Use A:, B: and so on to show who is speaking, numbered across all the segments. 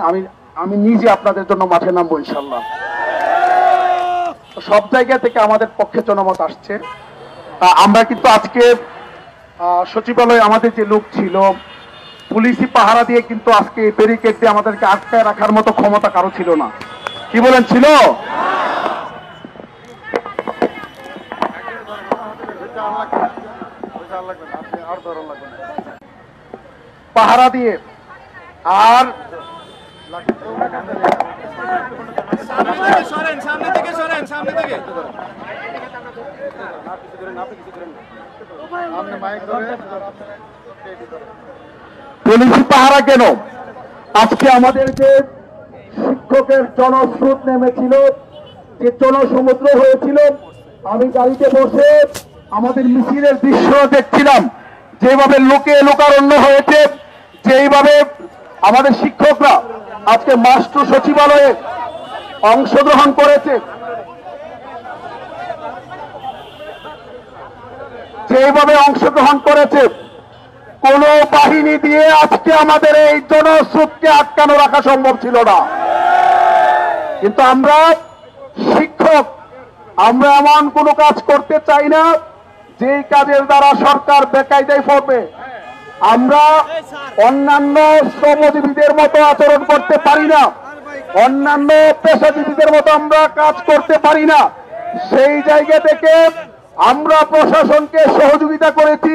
A: আমি আমি নিজে আপনাদের জন্য মাঠে নামবো ইনশাল্লাহ। সব জায়গা থেকে আমাদের পক্ষে জনমত আসছে। আমরা কিন্তু আজকে সচিবালয়ে আমাদের যে লোক ছিল, পুলিশি পাহারা দিয়ে কিন্তু আজকে ব্যারিকেড দিয়ে আমাদেরকে আটকায় রাখার মতো ক্ষমতা কারো ছিল না। কি বলেন ছিল? পাহারা দিয়ে আর পুলিশি পাহারা কেন? আজকে আমাদের যে শিক্ষকের জনস্রোত নেমেছিল, যে জনসমুদ্র হয়েছিল, আমি গাড়িতে বসে আমাদের মিছিলের দৃশ্য দেখছিলাম, যেভাবে লোকে লোকারণ্য হয়েছে, যেইভাবে আমাদের শিক্ষকরা আজকে মাস্টার সচিবালয়ে অংশগ্রহণ করেছে, যেভাবে অংশগ্রহণ করেছে, কোন বাহিনী দিয়ে আজকে আমাদের এই জনস্রোতকে আটকানো রাখা সম্ভব ছিল না। কিন্তু আমরা শিক্ষক, আমরা এমন কোন কাজ করতে চাই না যেই কাজের দ্বারা সরকার বেকায়দায় পড়বে। আমরা অন্যান্য শ্রমজীবীদের মতো আচরণ করতে পারি না, অন্যান্য পেশাজীবীদের মতো আমরা কাজ করতে পারি না। সেই জায়গা থেকে আমরা প্রশাসনকে সহযোগিতা করেছি।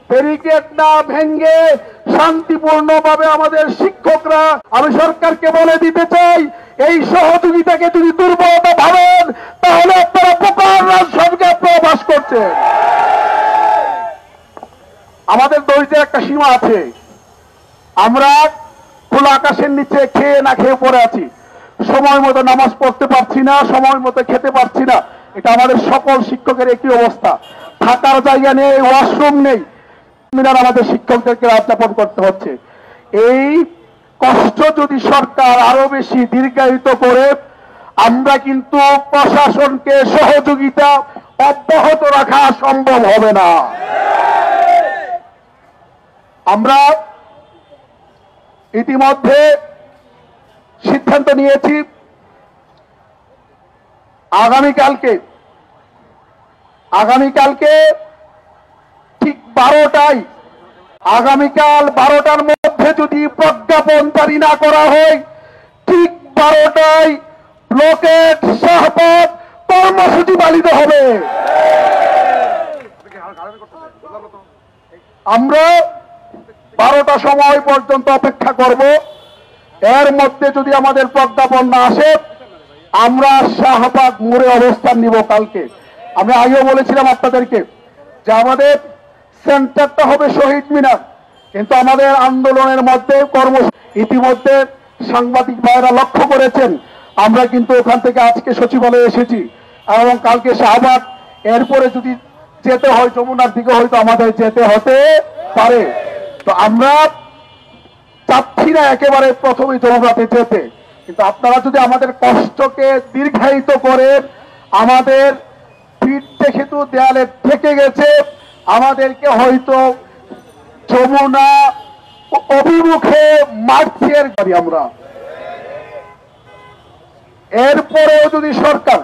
A: ব্যারিকেড না ভেঙে শান্তিপূর্ণভাবে আমাদের শিক্ষকরা, আমি সরকারকে বলে দিতে চাই, এই সহযোগিতাকে যদি দুর্বলতা ভাবেন তাহলে আপনারা প্রকার রাজসংঘে প্রবাস করছেন। আমাদের ধৈর্যের একটা সীমা আছে। আমরা খোলা আকাশের নিচে খেয়ে না খেয়ে পড়ে আছি, সময় মতো নামাজ পড়তে পারছি না, সময় মতো খেতে পারছি না। এটা আমাদের সকল শিক্ষকের একই অবস্থা। থাকার জায়গা নেই, ওয়াশরুম নেই, আমাদের শিক্ষকদেরকে রাত যাপন করতে হচ্ছে। এই কষ্ট যদি সরকার আরো বেশি দীর্ঘায়িত করে, আমরা কিন্তু প্রশাসনকে সহযোগিতা অব্যাহত রাখা সম্ভব হবে না। আমরা ইতিমধ্যে সিদ্ধান্ত নিয়েছি, আগামীকালকে ঠিক 12টায়, আগামীকাল 12টার মধ্যে যদি প্রজ্ঞাপন জারি না করা হয়, ঠিক 12টায় ব্লকেট শাহবাগ কর্মসূচি পালিত হবে। আমরা 12টা সময় পর্যন্ত অপেক্ষা করব। এর মধ্যে যদি আমাদের প্রজ্ঞাপন না আসে, আমরা শাহবাগ মোড়ে অবস্থান নিব কালকে। আমরা আগেও বলেছিলাম আপনাদেরকে যে আমাদের সেন্টারটা হবে শহীদ মিনার, কিন্তু আমাদের আন্দোলনের মধ্যে ইতিমধ্যে সাংবাদিক ভাইরা লক্ষ্য করেছেন, আমরা কিন্তু ওখান থেকে আজকে সচিবালয়ে এসেছি এবং কালকে শাহবাগ, এরপরে যদি যেতে হয় যমুনার দিকে হয়তো আমাদের যেতে হতে পারে। তো আমরা চাচ্ছি না একেবারে প্রথমে যমুনাতে যেতে, কিন্তু আপনারা যদি আমাদের কষ্টকে দীর্ঘায়িত করেন, আমাদের পিঠ দেখে তো দেয়ালে ঠেকে গেছে, আমাদেরকে হয়তো যমুনা অভিমুখে মার্চের করি আমরা। এরপরেও যদি সরকার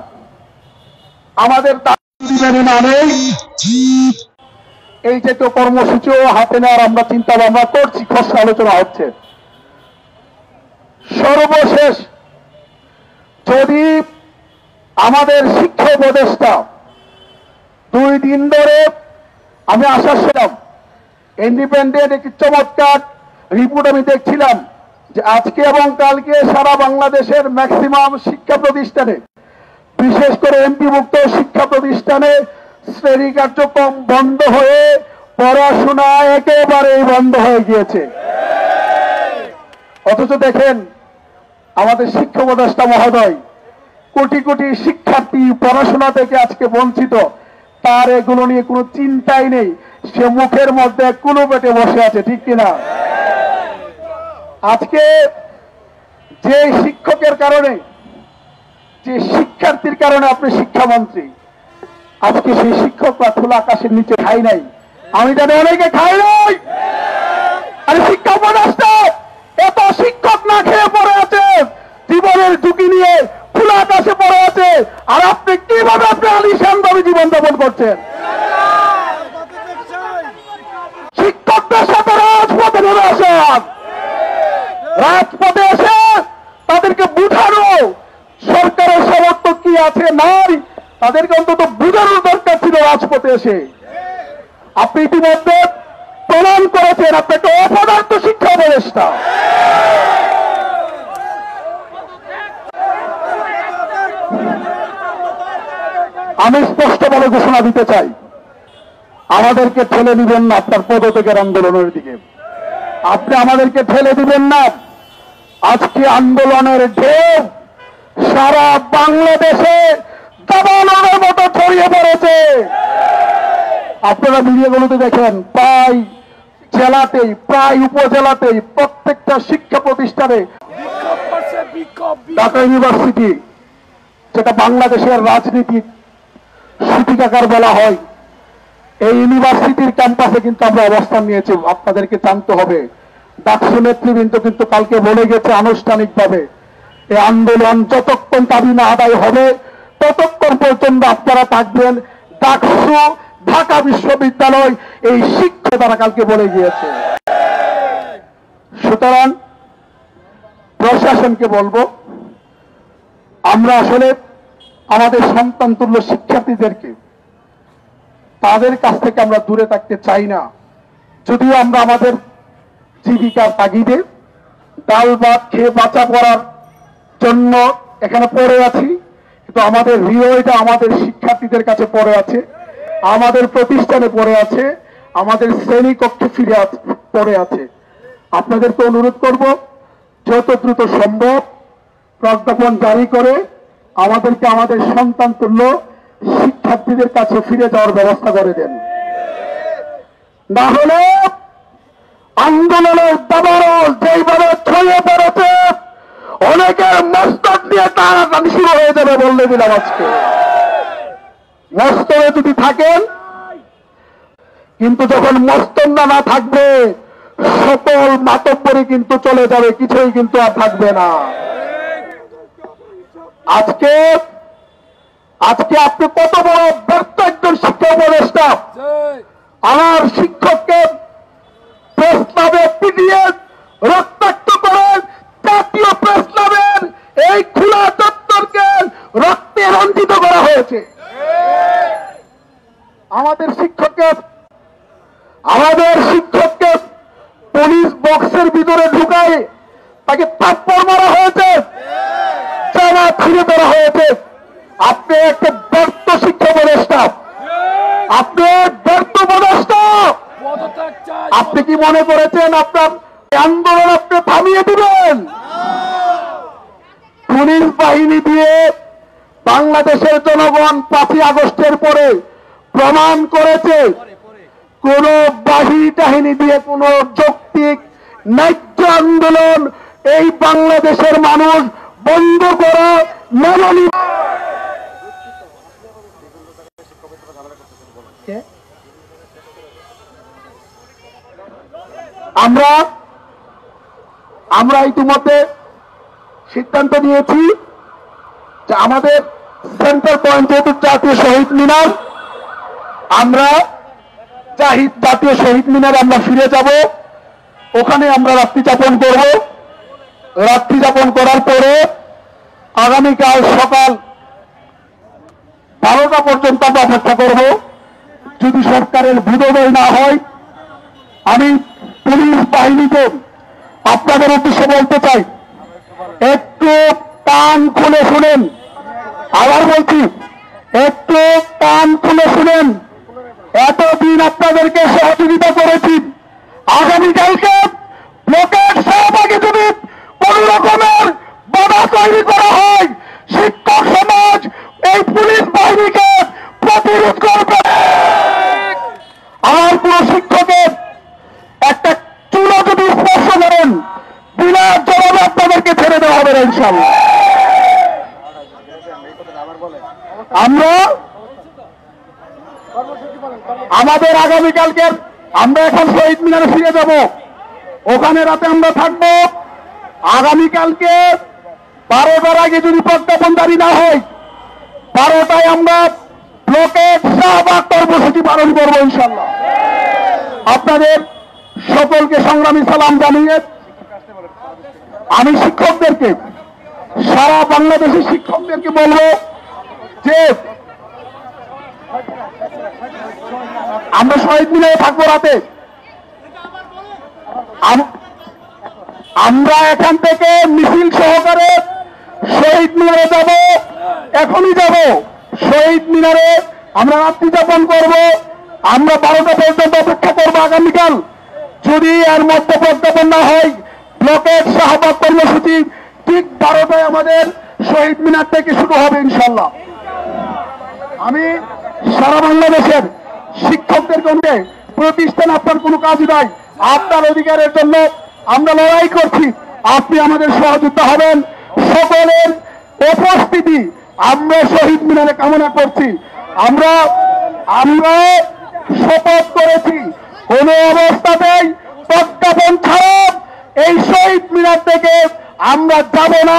A: আমাদের দাবি মেনে না নেয়, এই যে তো কর্মসূচিও হাতে নেওয়ার আমরা চিন্তা ভাবনা করছি, খসড়া আলোচনা হচ্ছে। সর্বশেষ যদি আমাদের শিক্ষা উপদেষ্টা 2 দিন ধরে, আমি আশা ছিলাম ইন্ডিপেন্ডেন্ট একটি চমৎকার রিপোর্ট আমি দেখছিলাম যে আজকে এবং কালকে সারা বাংলাদেশের ম্যাক্সিমাম শিক্ষা প্রতিষ্ঠানে, বিশেষ করে এমপিভুক্ত শিক্ষা প্রতিষ্ঠানে শ্রেণী কার্যক্রম বন্ধ হয়ে পড়াশোনা একেবারেই বন্ধ হয়ে গিয়েছে। অথচ দেখেন আমাদের শিক্ষা উপদেষ্টা মহোদয়, কোটি কোটি শিক্ষার্থী পড়াশোনা থেকে আজকে বঞ্চিত, তার এগুলো নিয়ে কোনো চিন্তাই নেই। সে মুখের মধ্যে কুলো পেটে বসে আছে, ঠিক কিনা? আজকে যে শিক্ষকের কারণে, যে শিক্ষার্থীর কারণে আপনি শিক্ষামন্ত্রী, আজকে সেই শিক্ষকরা খোলা আকাশের নিচে খাই নাই। আমি জানি অনেকে খাই নাই। আরে শিক্ষা উপদেষ্টা এত শিক্ষক না খেয়ে পড়ে রাজপথে এসে তাদেরকে বুঝানো সরকারের সমর্থক কি আছে নাই, তাদেরকে অন্তত বুঝানোর দরকার ছিল রাজপথে এসে। আপনি ইতিমধ্যে প্রমাণ করেছেন আপনি একটা অপদার্থ শিক্ষা উপদেষ্টা। আমি স্পষ্টভাবে ঘোষণা দিতে চাই, আমাদেরকে ঠেলে দিবেন না আপনার পদত্যাগের আন্দোলনের দিকে, আপনি আমাদেরকে ঠেলে দিবেন না। আজকে আন্দোলনের ঢেউ সারা বাংলাদেশে দাবানলের মতো ছড়িয়ে পড়েছে। আপনারা মিডিয়াগুলোতে দেখেন, প্রায় জেলাতেই, প্রায় উপজেলাতেই, প্রত্যেকটা শিক্ষা প্রতিষ্ঠানে ঢাকা ইউনিভার্সিটি, যেটা বাংলাদেশের রাজনীতির সূতিকাগার বলা হয়, এই ইউনিভার্সিটির ক্যাম্পাসে কিন্তু আমরা অবস্থান নিয়েছি। আপনাদেরকে জানতে হবে, ডাকসু নেতৃবৃন্দ কিন্তু কালকে বলে গেছে আনুষ্ঠানিকভাবে, এই আন্দোলন যতক্ষণ দাবি না আদায় হবে ততক্ষণ পর্যন্ত আপনারা থাকবেন। ডাকসু, ঢাকা বিশ্ববিদ্যালয়, এই শিক্ষা তারা কালকে বলে গিয়েছে। সুতরাং প্রশাসনকে বলবো, আমরা আসলে আমাদের সন্তান তুল্য শিক্ষার্থীদেরকে তাদের কাছ থেকে আমরা দূরে থাকতে চাই না। যদিও আমরা আমাদের জীবিকার তাগিদে ডাল ভাত খেয়ে বাঁচা করার জন্য এখানে পড়ে আছি, কিন্তু আমাদের হৃদয়টা আমাদের শিক্ষার্থীদের কাছে পড়ে আছে, আমাদের প্রতিষ্ঠানে পড়ে আছে, আমাদের শ্রেণীকক্ষে ফিরে পড়ে আছে। আপনাদেরকে অনুরোধ করব, যত দ্রুত সম্ভব প্রজ্ঞাপন জারি করে আমাদেরকে আমাদের সন্তান তুল্য শিক্ষার্থীদের কাছে ফিরে যাওয়ার ব্যবস্থা করে দেন। না হলে আন্দোলনের দাবানল যেইভাবে ছড়িয়ে পড়েছে, অনেকের মস্তক দিয়ে টানাটানি শুরু হয়ে যাবে বললে দিলাম। আজকে মস্তকে যদি থাকেন, কিন্তু যখন মস্তন্না না থাকবে সকল মাতব্বরি কিন্তু চলে যাবে, কিছুই কিন্তু আর থাকবে না। আজকে আজকে আপনি কত বড় ব্যর্থ একজন শিক্ষা উপদেষ্টা, আমার শিক্ষককে প্রেস ক্লাবে পিটিয়ে রক্তাক্ত করেন, জাতীয় প্রেস ক্লাবের এই খোলা চত্বরকে রক্তে রঞ্জিত করা হয়েছে। আমাদের শিক্ষককে পুলিশ বক্সের ভিতরে ঢুকায় তাকে থাপ্পড় মারা হয়েছে, জামা ছিঁড়ে দেওয়া হয়েছে। আপনি একটা ব্যর্থ শিক্ষা উপদেষ্টা, আপনি ব্যর্থ উপদেষ্টা। আপনি কি মনে করেছেন আপনার আন্দোলন আপনি থামিয়ে দিবেন? পুলিশ বাহিনী দিয়ে বাংলাদেশের জনগণ 5ই আগস্টের পরে প্রমাণ করেছে, কোন বাহিনী টাহিনী দিয়ে কোন যৌক্তিক ন্যায্য আন্দোলন এই বাংলাদেশের মানুষ বন্ধ করা মেনে নিবে। আমরা ইতিমধ্যে সিদ্ধান্ত নিয়েছি যে আমাদের সেন্টার পয়েন্ট যেহেতু জাতীয় শহীদ মিনার, আমরা জাতীয় শহীদ মিনারে আমরা ফিরে যাব, ওখানে আমরা রাত্রি যাপন করব। রাত্রি যাপন করার পরে আগামীকাল সকাল 12টা পর্যন্ত আমরা অপেক্ষা করব। যদি সরকারের বোধোদয় না হয়, আমি পুলিশ বাহিনীকে আপনাদের উদ্দেশ্যে বলতে চাই, একটু কান খুলে শুনেন। আবার বলছি, একটু কান খুলে শুনেন। এতদিন আপনাদেরকে সহযোগিতা করেছি, আগামীকালকে ব্লকের সহভাগে যদি কোন রকমের বাধা তৈরি করা হয়, শিক্ষক সমাজ এই পুলিশ বাহিনীকে প্রতিরোধ করবে। আমার কোন শিক্ষকের একটা চুলো যদি স্পর্শ করেন, বিনা জবাবে আপনাদেরকে ছেড়ে দেওয়া হবে না ইনশাআল্লাহ। আমরা আমাদের আগামীকালকে আমরা এখন শহীদ মিনারে ফিরে যাব, ওখানে রাতে আমরা থাকবো। আগামীকালকে 12টার আগে যদি প্রজ্ঞাপন জারি না হয়, 12টায় আমরা ব্লকের শাহবাগ কর্মসূচি পালন করবো ইনশাআল্লাহ। আপনাদের সকলকে সংগ্রামী সালাম জানিয়ে আমি শিক্ষকদেরকে, সারা বাংলাদেশের শিক্ষকদেরকে বলবো যে আমরা শহীদ মিনারে থাকবো রাতে। আমরা এখান থেকে মিছিল সহকারে শহীদ মিনারে যাব, এখনই যাব শহীদ মিনারে। আমরা রাত্রি যাপন করব, আমরা 12টা পর্যন্ত অপেক্ষা করবো আগামীকাল। যদি এর মধ্যে প্রজ্ঞাপন না হয়, ব্লকের শাহবাগ কর্মসূচি ঠিক 12টায় আমাদের শহীদ মিনার থেকে শুরু হবে ইনশাল্লাহ। আমি সারা বাংলাদেশের শিক্ষকদের প্রতিষ্ঠান আপনার কোনো কাজ নাই, আপনার অধিকারের জন্য আমরা লড়াই করছি, আপনি আমাদের সহযোগিতা হবেন। সকলের উপস্থিতি আমরা শহীদ মিনারে কামনা করছি। আমরা শপথ করেছি কোন অবস্থাতেই প্রজ্ঞাপন ছাড়া এই শহীদ মিনার থেকে আমরা যাব না,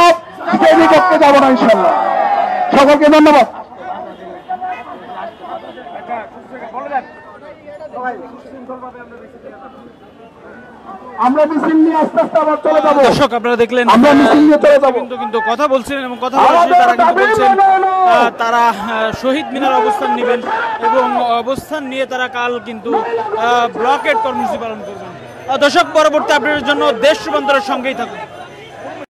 A: শ্রেণীকক্ষে যাব না ইনশাল্লাহ। সকলকে ধন্যবাদ। আমরা মিছিল নিয়ে আস্তে আস্তে আবার চলে যাবো।
B: দর্শক আপনারা দেখলেন
A: আমরা মিছিল নিয়ে চলে যাবো,
B: কিন্তু কথা বলছিলেন এবং কথা বলছেন তারা কিন্তু বলছেন তারা শহীদ মিনার অবস্থান নেবেন এবং অবস্থান নিয়ে তারা কাল কিন্তু ব্লকেট কর্মসূচি পালন করবেন। দর্শক পরবর্তী আপডেটের জন্য দেশ রূপান্তরের সঙ্গেই থাকুন।